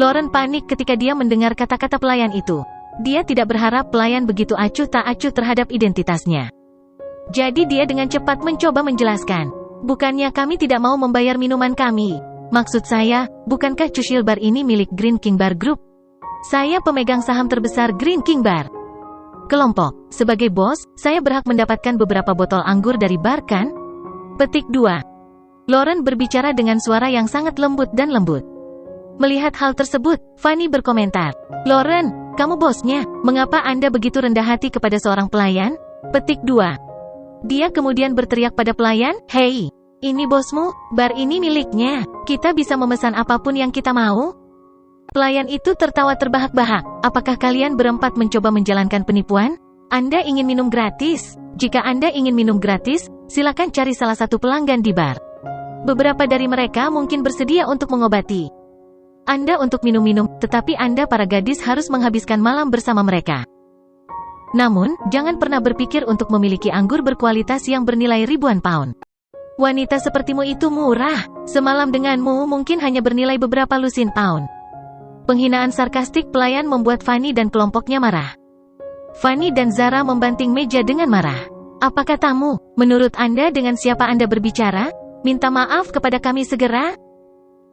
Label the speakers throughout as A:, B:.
A: Lauren panik ketika dia mendengar kata-kata pelayan itu. Dia tidak berharap pelayan begitu acuh tak acuh terhadap identitasnya. Jadi dia dengan cepat mencoba menjelaskan. Bukannya kami tidak mau membayar minuman kami. Maksud saya, bukankah Churchill Bar ini milik Green King Bar Group? Saya pemegang saham terbesar Green King Bar. Kelompok, sebagai bos, saya berhak mendapatkan beberapa botol anggur dari bar kan? Petik 2. Lauren berbicara dengan suara yang sangat lembut dan lembut. Melihat hal tersebut, Fanny berkomentar. Lauren, kamu bosnya, mengapa Anda begitu rendah hati kepada seorang pelayan? Petik 2. Dia kemudian berteriak pada pelayan, "Hei, ini bosmu, bar ini miliknya, kita bisa memesan apapun yang kita mau?" Pelayan itu tertawa terbahak-bahak. Apakah kalian berempat mencoba menjalankan penipuan? Anda ingin minum gratis? Jika Anda ingin minum gratis, silakan cari salah satu pelanggan di bar. Beberapa dari mereka mungkin bersedia untuk mengobati Anda untuk minum-minum, tetapi Anda para gadis harus menghabiskan malam bersama mereka. Namun, jangan pernah berpikir untuk memiliki anggur berkualitas yang bernilai ribuan pound. Wanita sepertimu itu murah. Semalam denganmu mungkin hanya bernilai beberapa lusin pound. Penghinaan sarkastik pelayan membuat Fanny dan kelompoknya marah. Fanny dan Zara membanting meja dengan marah. Apa katamu? Menurut Anda dengan siapa Anda berbicara? Minta maaf kepada kami segera?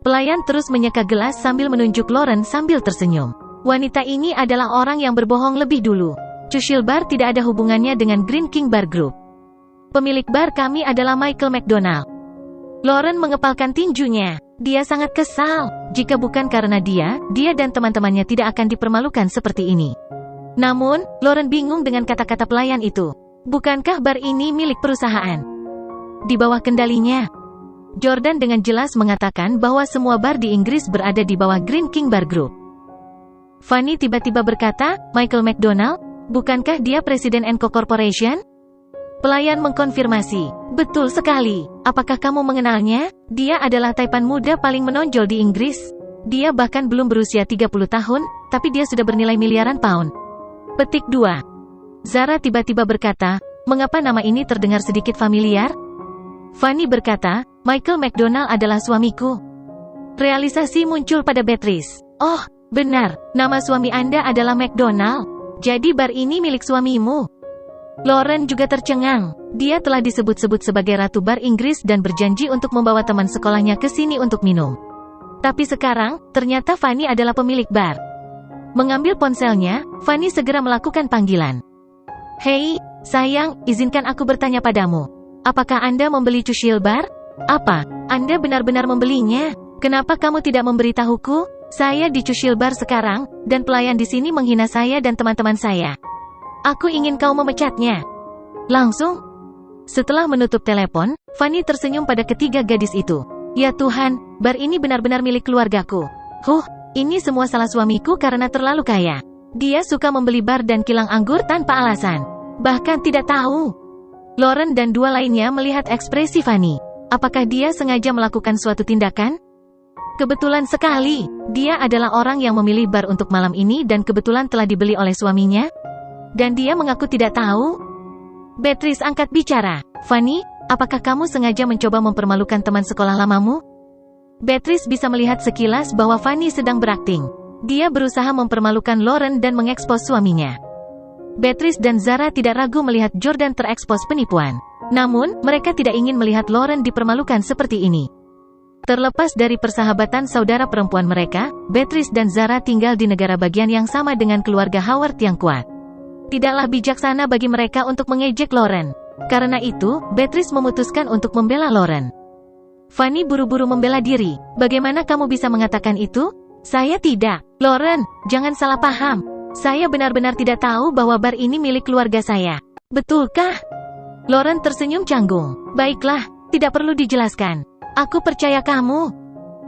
A: Pelayan terus menyeka gelas sambil menunjuk Lauren sambil tersenyum. Wanita ini adalah orang yang berbohong lebih dulu. Churchill Bar tidak ada hubungannya dengan Green King Bar Group. Pemilik bar kami adalah Michael McDonald. Lauren mengepalkan tinjunya. Dia sangat kesal. Jika bukan karena dia dan teman-temannya tidak akan dipermalukan seperti ini. Namun, Lauren bingung dengan kata-kata pelayan itu. Bukankah bar ini milik perusahaan? Di bawah kendalinya. Jordan dengan jelas mengatakan bahwa semua bar di Inggris berada di bawah Green King Bar Group. Fanny tiba-tiba berkata, Michael McDonald, bukankah dia Presiden Enco Corporation? Pelayan mengkonfirmasi, betul sekali. Apakah kamu mengenalnya? Dia adalah taipan muda paling menonjol di Inggris. Dia bahkan belum berusia 30 tahun, tapi dia sudah bernilai miliaran pound. Petik 2. Zara tiba-tiba berkata, mengapa nama ini terdengar sedikit familiar? Fanny berkata, Michael McDonald adalah suamiku. Realisasi muncul pada Beatrice. Oh, benar, nama suami Anda adalah McDonald. Jadi bar ini milik suamimu. Lauren juga tercengang. Dia telah disebut-sebut sebagai Ratu Bar Inggris dan berjanji untuk membawa teman sekolahnya ke sini untuk minum. Tapi sekarang, ternyata Fanny adalah pemilik bar. Mengambil ponselnya, Fanny segera melakukan panggilan. Hei, sayang, izinkan aku bertanya padamu. Apakah Anda membeli Churchill Bar? Apa? Anda benar-benar membelinya? Kenapa kamu tidak memberitahuku? Saya di Churchill Bar sekarang, dan pelayan di sini menghina saya dan teman-teman saya. Aku ingin kau memecatnya. Langsung. Setelah menutup telepon, Fanny tersenyum pada ketiga gadis itu. Ya Tuhan, bar ini benar-benar milik keluargaku. Ini semua salah suamiku karena terlalu kaya. Dia suka membeli bar dan kilang anggur tanpa alasan. Bahkan tidak tahu. Lauren dan dua lainnya melihat ekspresi Fanny. Apakah dia sengaja melakukan suatu tindakan? Kebetulan sekali, dia adalah orang yang memilih bar untuk malam ini dan kebetulan telah dibeli oleh suaminya. Dan dia mengaku tidak tahu? Beatrice angkat bicara. Fanny, apakah kamu sengaja mencoba mempermalukan teman sekolah lamamu? Beatrice bisa melihat sekilas bahwa Fanny sedang berakting. Dia berusaha mempermalukan Lauren dan mengekspos suaminya. Beatrice dan Zara tidak ragu melihat Jordan terekspos penipuan. Namun, mereka tidak ingin melihat Lauren dipermalukan seperti ini. Terlepas dari persahabatan saudara perempuan mereka, Beatrice dan Zara tinggal di negara bagian yang sama dengan keluarga Howard yang kuat. Tidaklah bijaksana bagi mereka untuk mengejek Lauren. Karena itu, Beatrice memutuskan untuk membela Lauren. Fanny buru-buru membela diri. Bagaimana kamu bisa mengatakan itu? Saya tidak. Lauren, jangan salah paham. Saya benar-benar tidak tahu bahwa bar ini milik keluarga saya. Betulkah? Lauren tersenyum canggung. Baiklah, tidak perlu dijelaskan. Aku percaya kamu.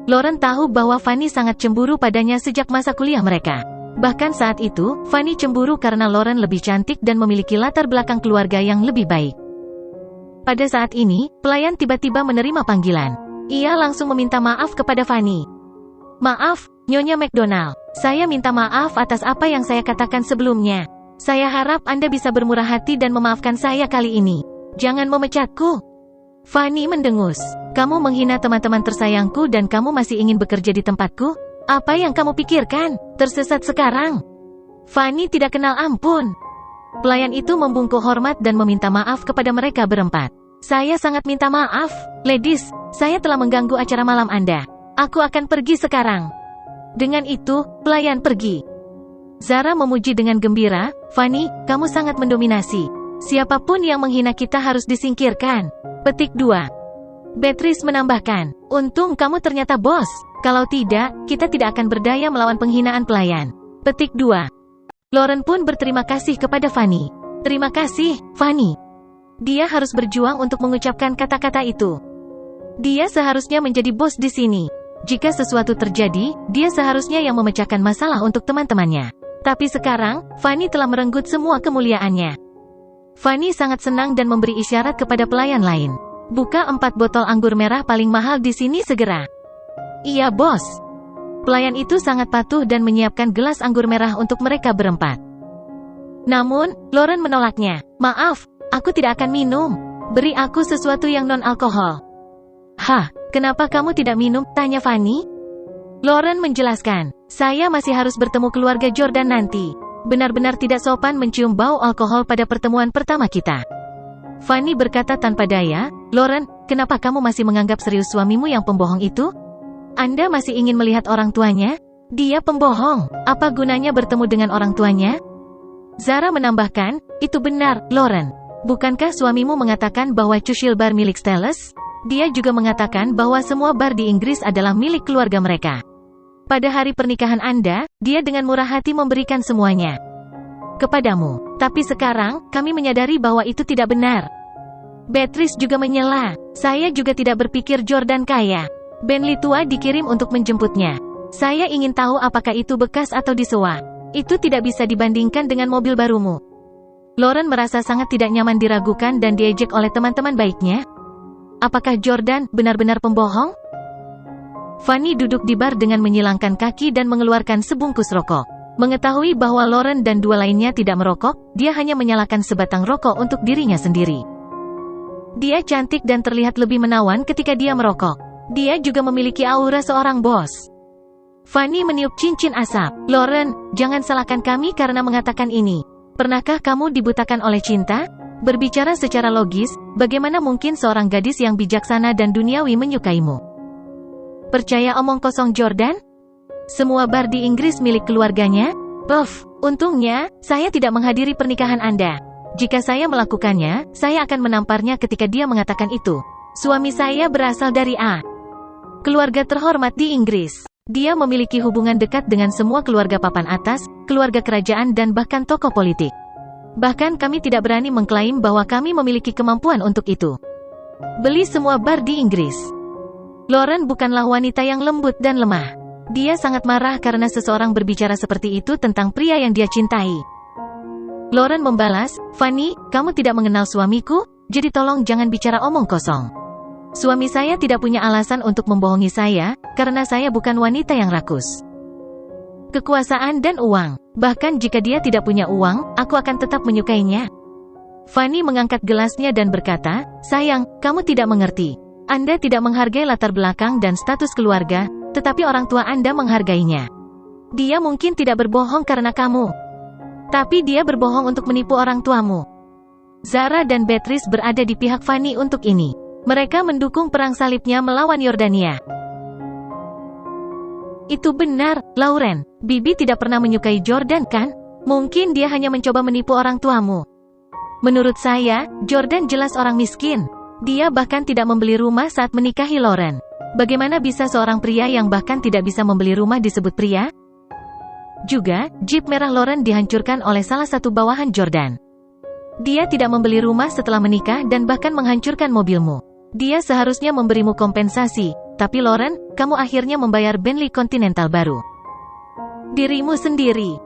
A: Lauren tahu bahwa Fanny sangat cemburu padanya sejak masa kuliah mereka. Bahkan saat itu, Fanny cemburu karena Lauren lebih cantik dan memiliki latar belakang keluarga yang lebih baik. Pada saat ini, pelayan tiba-tiba menerima panggilan. Ia langsung meminta maaf kepada Fanny. Maaf, Nyonya McDonald. Saya minta maaf atas apa yang saya katakan sebelumnya. Saya harap Anda bisa bermurah hati dan memaafkan saya kali ini. Jangan memecatku. Fanny mendengus. Kamu menghina teman-teman tersayangku dan kamu masih ingin bekerja di tempatku? Apa yang kamu pikirkan? Tersesat sekarang? Fanny tidak kenal ampun. Pelayan itu membungkuk hormat dan meminta maaf kepada mereka berempat. Saya sangat minta maaf, ladies, saya telah mengganggu acara malam Anda. Aku akan pergi sekarang. Dengan itu, pelayan pergi. Zara memuji dengan gembira, Fanny, kamu sangat mendominasi. Siapapun yang menghina kita harus disingkirkan. Petik 2. Beatrice menambahkan, untung kamu ternyata bos. Kalau tidak, kita tidak akan berdaya melawan penghinaan pelayan. Petik 2. Lauren pun berterima kasih kepada Fanny. Terima kasih, Fanny. Dia harus berjuang untuk mengucapkan kata-kata itu. Dia seharusnya menjadi bos di sini. Jika sesuatu terjadi, dia seharusnya yang memecahkan masalah untuk teman-temannya. Tapi sekarang, Fanny telah merenggut semua kemuliaannya. Fanny sangat senang dan memberi isyarat kepada pelayan lain. Buka 4 botol anggur merah paling mahal di sini segera. Iya bos. Pelayan itu sangat patuh dan menyiapkan gelas anggur merah untuk mereka berempat. Namun, Lauren menolaknya. Maaf, aku tidak akan minum. Beri aku sesuatu yang non-alkohol. Hah, kenapa kamu tidak minum? Tanya Fanny. Lauren menjelaskan, saya masih harus bertemu keluarga Jordan nanti. Benar-benar tidak sopan mencium bau alkohol pada pertemuan pertama kita. Fanny berkata tanpa daya, Lauren, kenapa kamu masih menganggap serius suamimu yang pembohong itu? Anda masih ingin melihat orang tuanya? Dia pembohong. Apa gunanya bertemu dengan orang tuanya? Zara menambahkan, itu benar, Lauren. Bukankah suamimu mengatakan bahwa Churchill Bar milik Stellus? Dia juga mengatakan bahwa semua bar di Inggris adalah milik keluarga mereka. Pada hari pernikahan Anda, dia dengan murah hati memberikan semuanya kepadamu. Tapi sekarang, kami menyadari bahwa itu tidak benar. Beatrice juga menyela. Saya juga tidak berpikir Jordan kaya. Bentley tua dikirim untuk menjemputnya. Saya ingin tahu apakah itu bekas atau disewa. Itu tidak bisa dibandingkan dengan mobil barumu. Lauren merasa sangat tidak nyaman diragukan dan diejek oleh teman-teman baiknya. Apakah Jordan benar-benar pembohong? Fanny duduk di bar dengan menyilangkan kaki dan mengeluarkan sebungkus rokok. Mengetahui bahwa Lauren dan 2 lainnya tidak merokok, dia hanya menyalakan sebatang rokok untuk dirinya sendiri. Dia cantik dan terlihat lebih menawan ketika dia merokok. Dia juga memiliki aura seorang bos. Fanny meniup cincin asap. Lauren, jangan salahkan kami karena mengatakan ini. Pernahkah kamu dibutakan oleh cinta? Berbicara secara logis, bagaimana mungkin seorang gadis yang bijaksana dan duniawi menyukaimu? Percaya omong kosong Jordan? Semua bar di Inggris milik keluarganya? Puff, untungnya, saya tidak menghadiri pernikahan Anda. Jika saya melakukannya, saya akan menamparnya ketika dia mengatakan itu. Suami saya berasal dari A. Keluarga terhormat di Inggris. Dia memiliki hubungan dekat dengan semua keluarga papan atas, keluarga kerajaan dan bahkan tokoh politik. Bahkan kami tidak berani mengklaim bahwa kami memiliki kemampuan untuk itu. Beli semua bar di Inggris. Lauren bukanlah wanita yang lembut dan lemah. Dia sangat marah karena seseorang berbicara seperti itu tentang pria yang dia cintai. Lauren membalas, Fanny, kamu tidak mengenal suamiku, jadi tolong jangan bicara omong kosong. Suami saya tidak punya alasan untuk membohongi saya, karena saya bukan wanita yang rakus. Kekuasaan dan uang. Bahkan jika dia tidak punya uang, aku akan tetap menyukainya. Fanny mengangkat gelasnya dan berkata, sayang, kamu tidak mengerti. Anda tidak menghargai latar belakang dan status keluarga, tetapi orang tua Anda menghargainya. Dia mungkin tidak berbohong karena kamu. Tapi dia berbohong untuk menipu orang tuamu. Zara dan Beatrice berada di pihak Fanny untuk ini. Mereka mendukung perang salibnya melawan Yordania. Itu benar, Lauren. Bibi tidak pernah menyukai Jordan kan? Mungkin dia hanya mencoba menipu orang tuamu. Menurut saya, Jordan jelas orang miskin. Dia bahkan tidak membeli rumah saat menikahi Lauren. Bagaimana bisa seorang pria yang bahkan tidak bisa membeli rumah disebut pria? Juga, Jeep merah Lauren dihancurkan oleh salah satu bawahan Jordan. Dia tidak membeli rumah setelah menikah dan bahkan menghancurkan mobilmu. Dia seharusnya memberimu kompensasi, tapi Lauren, kamu akhirnya membayar Bentley Continental baru. Dirimu sendiri.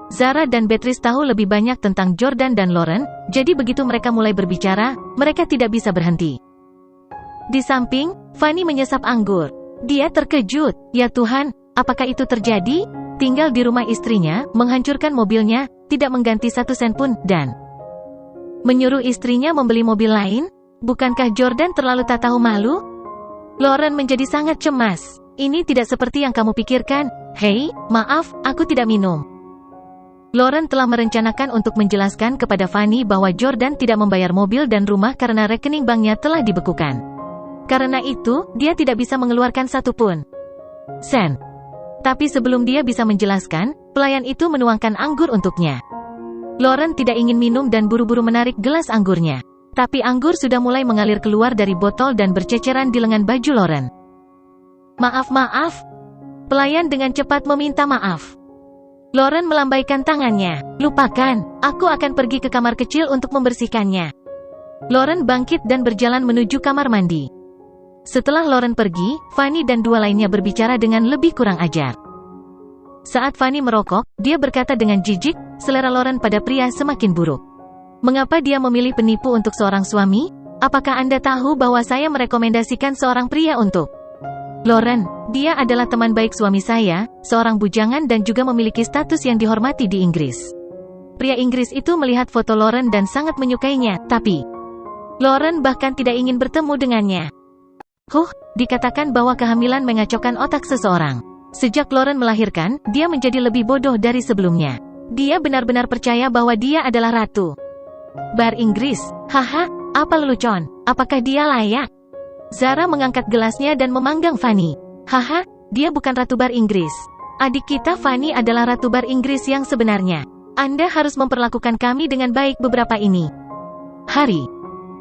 A: Zara dan Beatrice tahu lebih banyak tentang Jordan dan Lauren, jadi begitu mereka mulai berbicara, mereka tidak bisa berhenti. Di samping, Fanny menyesap anggur. Dia terkejut, ya Tuhan, apakah itu terjadi? Tinggal di rumah istrinya, menghancurkan mobilnya, tidak mengganti 1 sen pun, dan menyuruh istrinya membeli mobil lain? Bukankah Jordan terlalu tak tahu malu? Lauren menjadi sangat cemas. Ini tidak seperti yang kamu pikirkan, Hei, maaf, aku tidak minum. Lauren telah merencanakan untuk menjelaskan kepada Fanny bahwa Jordan tidak membayar mobil dan rumah karena rekening banknya telah dibekukan. Karena itu, dia tidak bisa mengeluarkan satupun sen. Tapi sebelum dia bisa menjelaskan, pelayan itu menuangkan anggur untuknya. Lauren tidak ingin minum dan buru-buru menarik gelas anggurnya. Tapi anggur sudah mulai mengalir keluar dari botol dan berceceran di lengan baju Lauren. Maaf. Pelayan dengan cepat meminta maaf. Lauren melambaikan tangannya. Lupakan, aku akan pergi ke kamar kecil untuk membersihkannya. Lauren bangkit dan berjalan menuju kamar mandi. Setelah Lauren pergi, Fanny dan dua lainnya berbicara dengan lebih kurang ajar. Saat Fanny merokok, dia berkata dengan jijik, selera Lauren pada pria semakin buruk. Mengapa dia memilih penipu untuk seorang suami? Apakah Anda tahu bahwa saya merekomendasikan seorang pria untuk Lauren? Dia adalah teman baik suami saya, seorang bujangan dan juga memiliki status yang dihormati di Inggris. Pria Inggris itu melihat foto Lauren dan sangat menyukainya, tapi Lauren bahkan tidak ingin bertemu dengannya. Dikatakan bahwa kehamilan mengacaukan otak seseorang. Sejak Lauren melahirkan, dia menjadi lebih bodoh dari sebelumnya. Dia benar-benar percaya bahwa dia adalah ratu bar Inggris. Haha, apa lelucon? Apakah dia layak? Zara mengangkat gelasnya dan memanggang Fanny. Haha, dia bukan ratu bar Inggris. Adik kita Fanny adalah ratu bar Inggris yang sebenarnya. Anda harus memperlakukan kami dengan baik beberapa hari.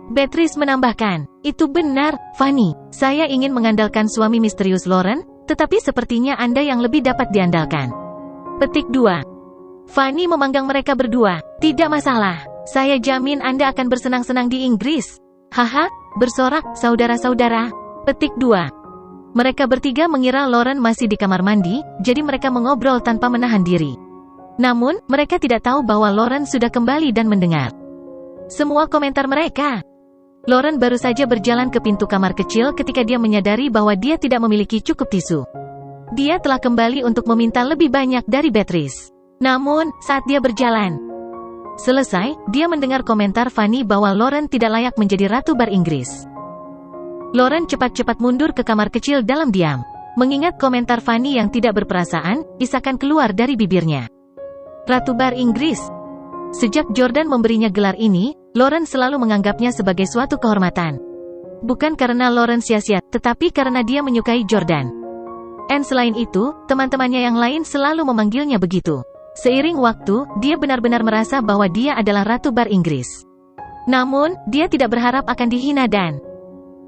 A: Beatrice menambahkan, itu benar, Fanny. Saya ingin mengandalkan suami misterius Lauren, tetapi sepertinya Anda yang lebih dapat diandalkan. Petik 2. Fanny memanggang mereka berdua. Tidak masalah. Saya jamin Anda akan bersenang-senang di Inggris. Haha, bersorak, saudara-saudara. Petik 2. Mereka bertiga mengira Lauren masih di kamar mandi, jadi mereka mengobrol tanpa menahan diri. Namun, mereka tidak tahu bahwa Lauren sudah kembali dan mendengar semua komentar mereka. Lauren baru saja berjalan ke pintu kamar kecil ketika dia menyadari bahwa dia tidak memiliki cukup tisu. Dia telah kembali untuk meminta lebih banyak dari Beatrice. Namun, saat dia berjalan selesai, dia mendengar komentar Fanny bahwa Lauren tidak layak menjadi ratu bar Inggris. Lauren cepat-cepat mundur ke kamar kecil dalam diam. Mengingat komentar Fanny yang tidak berperasaan, isakan keluar dari bibirnya. Ratu bar Inggris. Sejak Jordan memberinya gelar ini, Lauren selalu menganggapnya sebagai suatu kehormatan. Bukan karena Lauren sia-sia, tetapi karena dia menyukai Jordan. Dan selain itu, teman-temannya yang lain selalu memanggilnya begitu. Seiring waktu, dia benar-benar merasa bahwa dia adalah ratu bar Inggris. Namun, dia tidak berharap akan dihina dan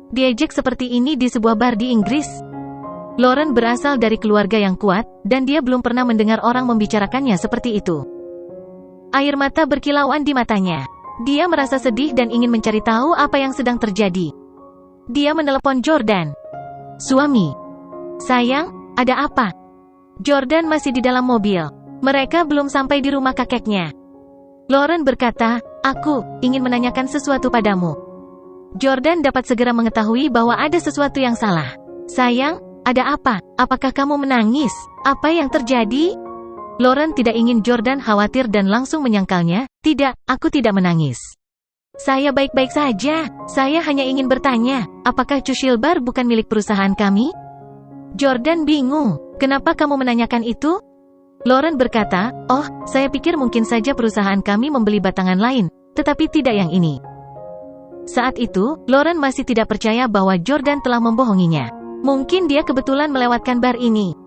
A: diejek seperti ini di sebuah bar di Inggris. Lauren berasal dari keluarga yang kuat, dan dia belum pernah mendengar orang membicarakannya seperti itu. Air mata berkilauan di matanya. Dia merasa sedih dan ingin mencari tahu apa yang sedang terjadi. Dia menelepon Jordan. Suami. Sayang, ada apa? Jordan masih di dalam mobil. Mereka belum sampai di rumah kakeknya. Lauren berkata, aku ingin menanyakan sesuatu padamu. Jordan dapat segera mengetahui bahwa ada sesuatu yang salah. Sayang, ada apa? Apakah kamu menangis? Apa yang terjadi? Lauren tidak ingin Jordan khawatir dan langsung menyangkalnya. Tidak, aku tidak menangis. Saya baik-baik saja. Saya hanya ingin bertanya, apakah Churchill Bar bukan milik perusahaan kami? Jordan bingung. Kenapa kamu menanyakan itu? Lauren berkata, oh, saya pikir mungkin saja perusahaan kami membeli batangan lain, tetapi tidak yang ini. Saat itu, Lauren masih tidak percaya bahwa Jordan telah membohonginya. Mungkin dia kebetulan melewatkan bar ini.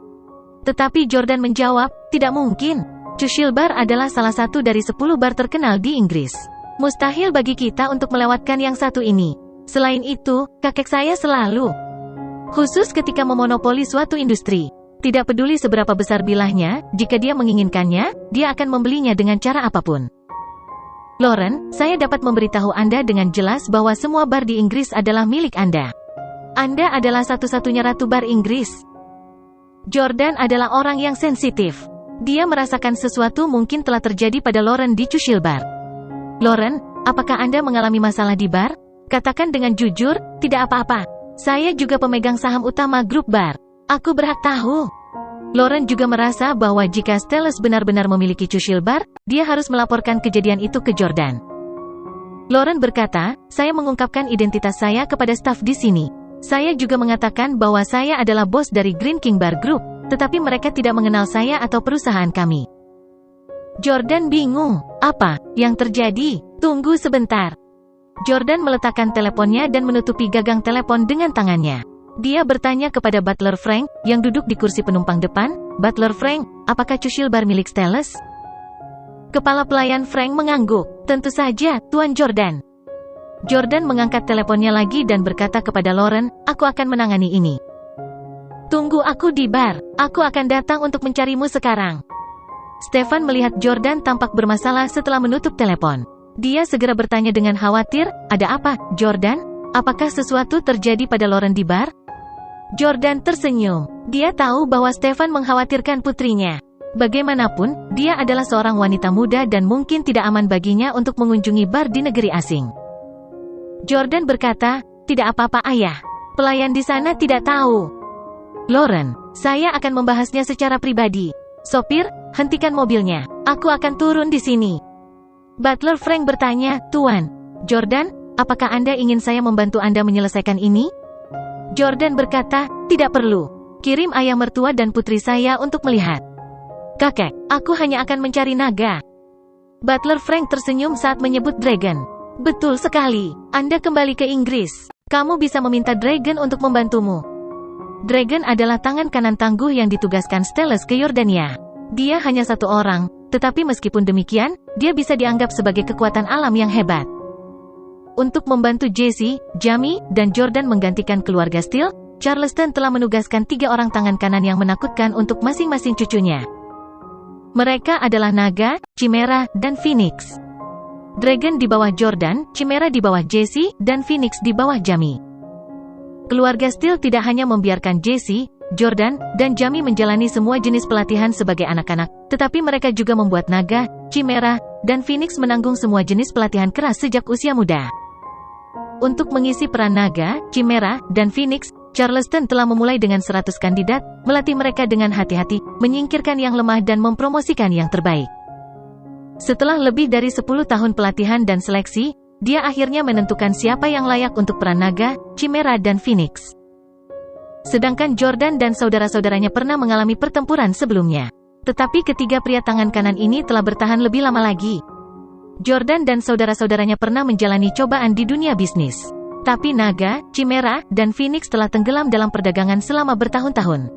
A: Tetapi Jordan menjawab, tidak mungkin. Churchill Bar adalah salah satu dari 10 bar terkenal di Inggris. Mustahil bagi kita untuk melewatkan yang satu ini. Selain itu, kakek saya selalu khusus ketika memonopoli suatu industri. Tidak peduli seberapa besar bilahnya, jika dia menginginkannya, dia akan membelinya dengan cara apapun. Lauren, saya dapat memberitahu Anda dengan jelas bahwa semua bar di Inggris adalah milik Anda. Anda adalah satu-satunya ratu bar Inggris. Jordan adalah orang yang sensitif. Dia merasakan sesuatu mungkin telah terjadi pada Lauren di Churchill Bar. Lauren, apakah Anda mengalami masalah di bar? Katakan dengan jujur, tidak apa-apa. Saya juga pemegang saham utama grup bar. Aku berhak tahu. Lauren juga merasa bahwa jika Stellus benar-benar memiliki Churchill Bar, dia harus melaporkan kejadian itu ke Jordan. Lauren berkata, saya mengungkapkan identitas saya kepada staf di sini. Saya juga mengatakan bahwa saya adalah bos dari Green King Bar Group, tetapi mereka tidak mengenal saya atau perusahaan kami. Jordan bingung. Apa yang terjadi? Tunggu sebentar. Jordan meletakkan teleponnya dan menutupi gagang telepon dengan tangannya. Dia bertanya kepada Butler Frank, yang duduk di kursi penumpang depan, "Butler Frank, apakah cushil bar milik Stelles?" Kepala pelayan Frank mengangguk. "Tentu saja, Tuan Jordan." Jordan mengangkat teleponnya lagi dan berkata kepada Lauren, "Aku akan menangani ini. Tunggu aku di bar. Aku akan datang untuk mencarimu sekarang." Stefan melihat Jordan tampak bermasalah setelah menutup telepon. Dia segera bertanya dengan khawatir, "Ada apa, Jordan? Apakah sesuatu terjadi pada Lauren di bar?" Jordan tersenyum. Dia tahu bahwa Stefan mengkhawatirkan putrinya. Bagaimanapun, dia adalah seorang wanita muda dan mungkin tidak aman baginya untuk mengunjungi bar di negeri asing. Jordan berkata, "Tidak apa-apa ayah. Pelayan di sana tidak tahu." "Lauren, saya akan membahasnya secara pribadi. Sopir, hentikan mobilnya. Aku akan turun di sini." Butler Frank bertanya, "Tuan Jordan, apakah Anda ingin saya membantu Anda menyelesaikan ini?" Jordan berkata, "Tidak perlu. Kirim ayah mertua dan putri saya untuk melihat." "Kakek, aku hanya akan mencari naga." Butler Frank tersenyum saat menyebut Dragon. "Betul sekali. Anda kembali ke Inggris. Kamu bisa meminta Dragon untuk membantumu." Dragon adalah tangan kanan tangguh yang ditugaskan Stelles ke Yordania. Dia hanya satu orang, tetapi meskipun demikian, dia bisa dianggap sebagai kekuatan alam yang hebat. Untuk membantu Jesse, Jamie, dan Jordan menggantikan keluarga Steele, Charleston telah menugaskan 3 orang tangan kanan yang menakutkan untuk masing-masing cucunya. Mereka adalah Naga, Chimera, dan Phoenix. Dragon di bawah Jordan, Chimera di bawah Jesse, dan Phoenix di bawah Jamie. Keluarga Steele tidak hanya membiarkan Jesse, Jordan, dan Jamie menjalani semua jenis pelatihan sebagai anak-anak, tetapi mereka juga membuat Naga, Chimera, dan Phoenix menanggung semua jenis pelatihan keras sejak usia muda. Untuk mengisi peran Naga, Chimera, dan Phoenix, Charleston telah memulai dengan 100 kandidat, melatih mereka dengan hati-hati, menyingkirkan yang lemah dan mempromosikan yang terbaik. Setelah lebih dari 10 tahun pelatihan dan seleksi, dia akhirnya menentukan siapa yang layak untuk peran Naga, Chimera, dan Phoenix. Sedangkan Jordan dan saudara-saudaranya pernah mengalami pertempuran sebelumnya. Tetapi ketiga pria tangan kanan ini telah bertahan lebih lama lagi. Jordan dan saudara-saudaranya pernah menjalani cobaan di dunia bisnis. Tapi Naga, Chimera, dan Phoenix telah tenggelam dalam perdagangan selama bertahun-tahun.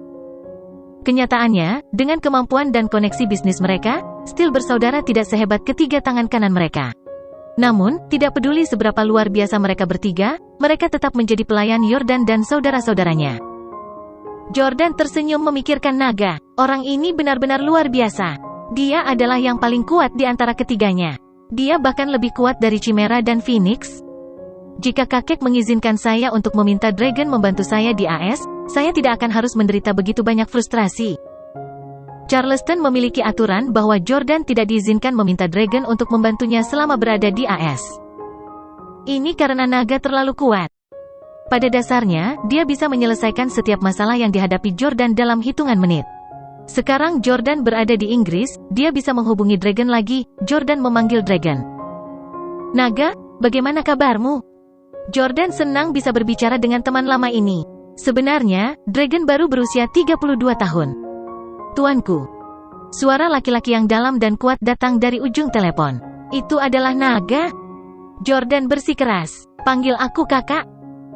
A: Kenyataannya, dengan kemampuan dan koneksi bisnis mereka, Steele bersaudara tidak sehebat ketiga tangan kanan mereka. Namun, tidak peduli seberapa luar biasa mereka bertiga, mereka tetap menjadi pelayan Jordan dan saudara-saudaranya. Jordan tersenyum memikirkan Naga. Orang ini benar-benar luar biasa. Dia adalah yang paling kuat di antara ketiganya. Dia bahkan lebih kuat dari Chimera dan Phoenix. Jika kakek mengizinkan saya untuk meminta Dragon membantu saya di AS, saya tidak akan harus menderita begitu banyak frustrasi. Charleston memiliki aturan bahwa Jordan tidak diizinkan meminta Dragon untuk membantunya selama berada di AS. Ini karena Naga terlalu kuat. Pada dasarnya, dia bisa menyelesaikan setiap masalah yang dihadapi Jordan dalam hitungan menit. Sekarang Jordan berada di Inggris, dia bisa menghubungi Dragon lagi. Jordan memanggil Dragon. "Naga, bagaimana kabarmu?" Jordan senang bisa berbicara dengan teman lama ini. Sebenarnya, Dragon baru berusia 32 tahun. "Tuanku." Suara laki-laki yang dalam dan kuat datang dari ujung telepon. "Itu adalah Naga?" Jordan bersikeras. "Panggil aku kakak."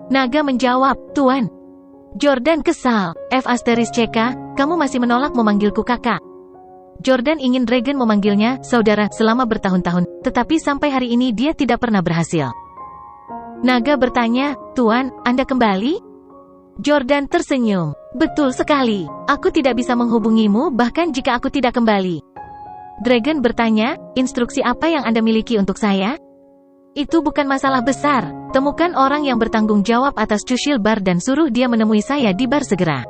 A: Naga menjawab, "Tuan." Jordan kesal. "F***CK, kamu masih menolak memanggilku kakak." Jordan ingin Dragon memanggilnya saudara selama bertahun-tahun, tetapi sampai hari ini dia tidak pernah berhasil. Naga bertanya, "Tuan, Anda kembali?" Jordan tersenyum. "Betul sekali. Aku tidak bisa menghubungimu bahkan jika aku tidak kembali." Dragon bertanya, "Instruksi apa yang Anda miliki untuk saya?" "Itu bukan masalah besar. Temukan orang yang bertanggung jawab atas cushil bar dan suruh dia menemui saya di bar segera."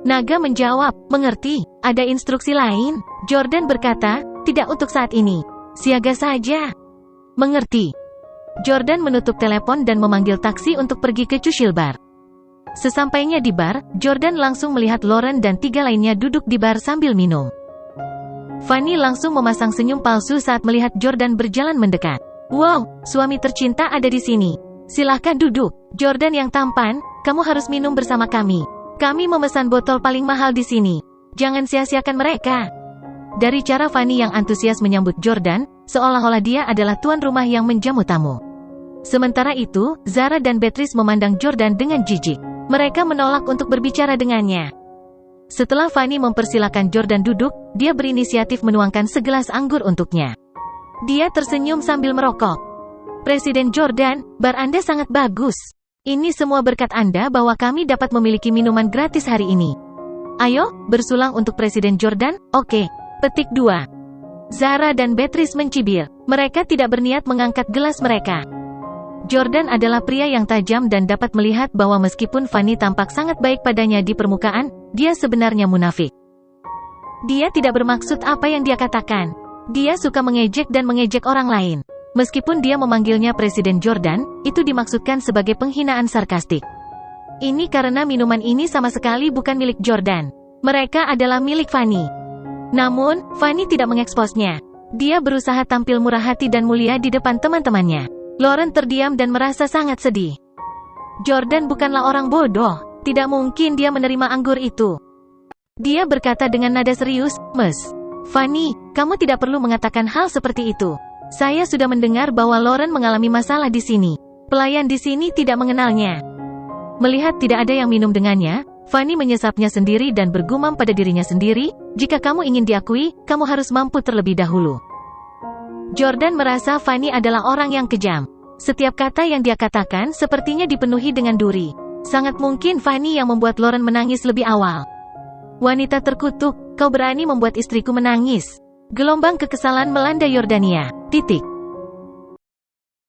A: Naga menjawab, "Mengerti. Ada instruksi lain?" Jordan berkata, "Tidak untuk saat ini. Siaga saja." "Mengerti." Jordan menutup telepon dan memanggil taksi untuk pergi ke cushil bar. Sesampainya di bar, Jordan langsung melihat Lauren dan 3 lainnya duduk di bar sambil minum. Fanny langsung memasang senyum palsu saat melihat Jordan berjalan mendekat. "Wow, suami tercinta ada di sini. Silahkan duduk." Jordan yang tampan, "Kamu harus minum bersama kami. Kami memesan botol paling mahal di sini." Jangan sia-siakan mereka. Dari cara Fanny yang antusias menyambut Jordan, seolah-olah dia adalah tuan rumah yang menjamu tamu. Sementara itu, Zara dan Beatrice memandang Jordan dengan jijik. Mereka menolak untuk berbicara dengannya. Setelah Fanny mempersilakan Jordan duduk, dia berinisiatif menuangkan segelas anggur untuknya. Dia tersenyum sambil merokok. Presiden Jordan, bar Anda sangat bagus. Ini semua berkat Anda bahwa kami dapat memiliki minuman gratis hari ini. Ayo, bersulang untuk Presiden Jordan, oke. Petik 2. Zara dan Beatrice mencibir. Mereka tidak berniat mengangkat gelas mereka. Jordan adalah pria yang tajam dan dapat melihat bahwa meskipun Fanny tampak sangat baik padanya di permukaan, dia sebenarnya munafik. Dia tidak bermaksud apa yang dia katakan. Dia suka mengejek dan mengejek orang lain. Meskipun dia memanggilnya Presiden Jordan, itu dimaksudkan sebagai penghinaan sarkastik. Ini karena minuman ini sama sekali bukan milik Jordan. Mereka adalah milik Fanny. Namun, Fanny tidak mengeksposnya. Dia berusaha tampil murah hati dan mulia di depan teman-temannya. Lauren terdiam dan merasa sangat sedih. Jordan bukanlah orang bodoh. Tidak mungkin dia menerima anggur itu. Dia berkata dengan nada serius, "Miss Fanny, kamu tidak perlu mengatakan hal seperti itu. Saya sudah mendengar bahwa Lauren mengalami masalah di sini. Pelayan di sini tidak mengenalnya." Melihat tidak ada yang minum dengannya, Fanny menyesapnya sendiri dan bergumam pada dirinya sendiri, "Jika kamu ingin diakui, kamu harus mampu terlebih dahulu." Jordan merasa Fanny adalah orang yang kejam. Setiap kata yang dia katakan sepertinya dipenuhi dengan duri. Sangat mungkin Fanny yang membuat Lauren menangis lebih awal. Wanita terkutuk, kau berani membuat istriku menangis. Gelombang kekesalan melanda Yordania. Titik.